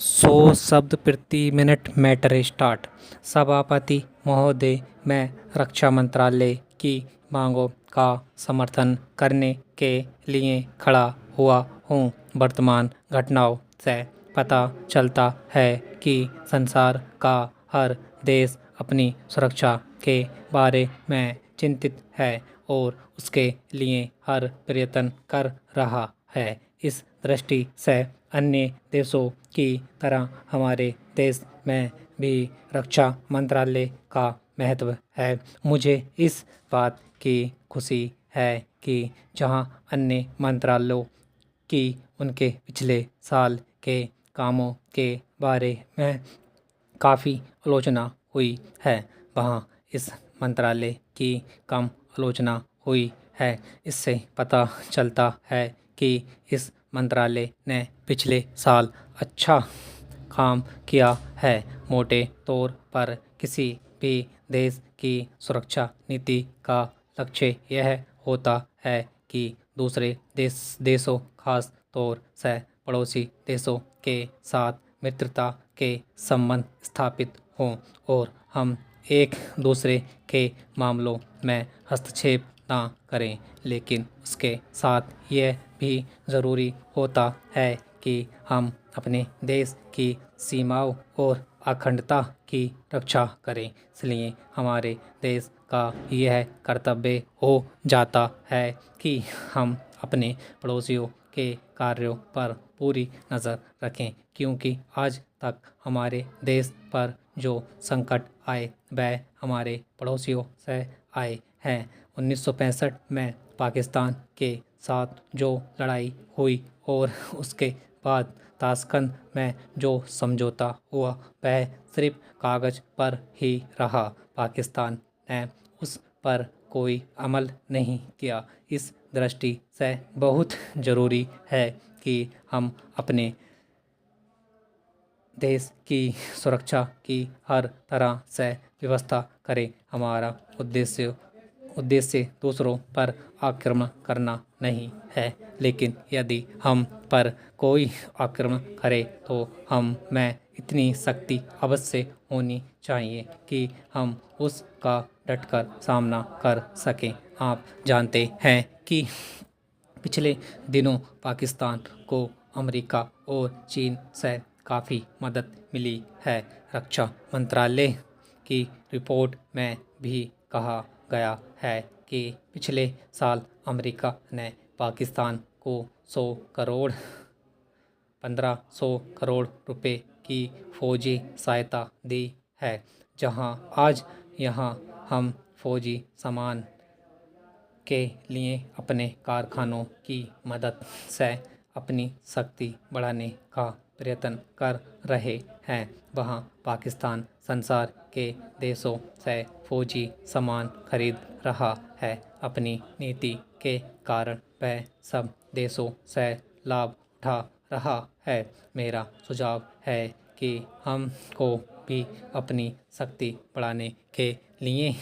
100 शब्द प्रति minute matter start. सभापति महोदय, मैं रक्षा मंत्रालय की मांगों का समर्थन करने के लिए खड़ा हुआ हूँ। वर्तमान घटनाओं से पता चलता है कि संसार का हर देश अपनी सुरक्षा के बारे में चिंतित है और उसके लिए हर प्रयत्न कर रहा है। इस दृष्टि से अन्य देशों की तरह हमारे देश में भी रक्षा मंत्रालय का महत्व है। मुझे इस बात की खुशी है कि जहां अन्य मंत्रालयों की उनके पिछले साल के कामों के बारे में काफ़ी आलोचना हुई है, वहाँ इस मंत्रालय की कम आलोचना हुई है। इससे पता चलता है कि इस मंत्रालय ने पिछले साल अच्छा काम किया है। मोटे तौर पर किसी भी देश की सुरक्षा नीति का लक्ष्य यह होता है कि दूसरे देशों खास तौर से पड़ोसी देशों के साथ मित्रता के संबंध स्थापित हों और हम एक दूसरे के मामलों में हस्तक्षेप ना करें। लेकिन उसके साथ यह भी ज़रूरी होता है कि हम अपने देश की सीमाओं और अखंडता की रक्षा करें। इसलिए हमारे देश का यह कर्तव्य हो जाता है कि हम अपने पड़ोसियों के कार्यों पर पूरी नज़र रखें, क्योंकि आज तक हमारे देश पर जो संकट आए वह हमारे पड़ोसियों से आए हैं। 1965 में पाकिस्तान के साथ जो लड़ाई हुई और उसके बाद ताशकंद में जो समझौता हुआ वह सिर्फ कागज़ पर ही रहा। पाकिस्तान ने उस पर कोई अमल नहीं किया। इस दृष्टि से बहुत ज़रूरी है कि हम अपने देश की सुरक्षा की हर तरह से व्यवस्था करें। हमारा उद्देश्य दूसरों पर आक्रमण करना नहीं है, लेकिन यदि हम पर कोई आक्रमण करे तो हम में इतनी शक्ति अवश्य होनी चाहिए कि हम उसका डटकर सामना कर सकें। आप जानते हैं कि पिछले दिनों पाकिस्तान को अमेरिका और चीन से काफ़ी मदद मिली है। रक्षा मंत्रालय की रिपोर्ट में भी कहा गया है कि पिछले साल अमेरिका ने पाकिस्तान को 1500 करोड़ रुपए की फौजी सहायता दी है। जहां आज यहाँ हम फौजी सामान के लिए अपने कारखानों की मदद से अपनी शक्ति बढ़ाने का प्रयत्न कर रहे हैं, वहाँ पाकिस्तान संसार के देशों से फौजी सामान खरीद रहा है। अपनी नीति के कारण वह सब देशों से लाभ उठा रहा है। मेरा सुझाव है कि हमको भी अपनी शक्ति बढ़ाने के लिए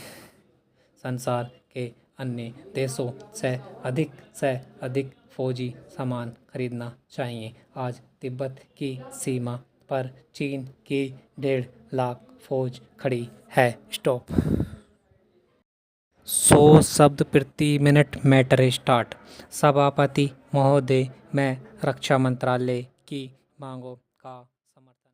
संसार के अन्य देशों से अधिक फौजी सामान खरीदना चाहिए। आज तिब्बत की सीमा पर चीन की 1.5 लाख फौज खड़ी है। स्टॉप। 100 शब्द प्रति मिनट मैटर स्टार्ट। सभापति महोदय, मैं रक्षा मंत्रालय की मांगों का समर्थन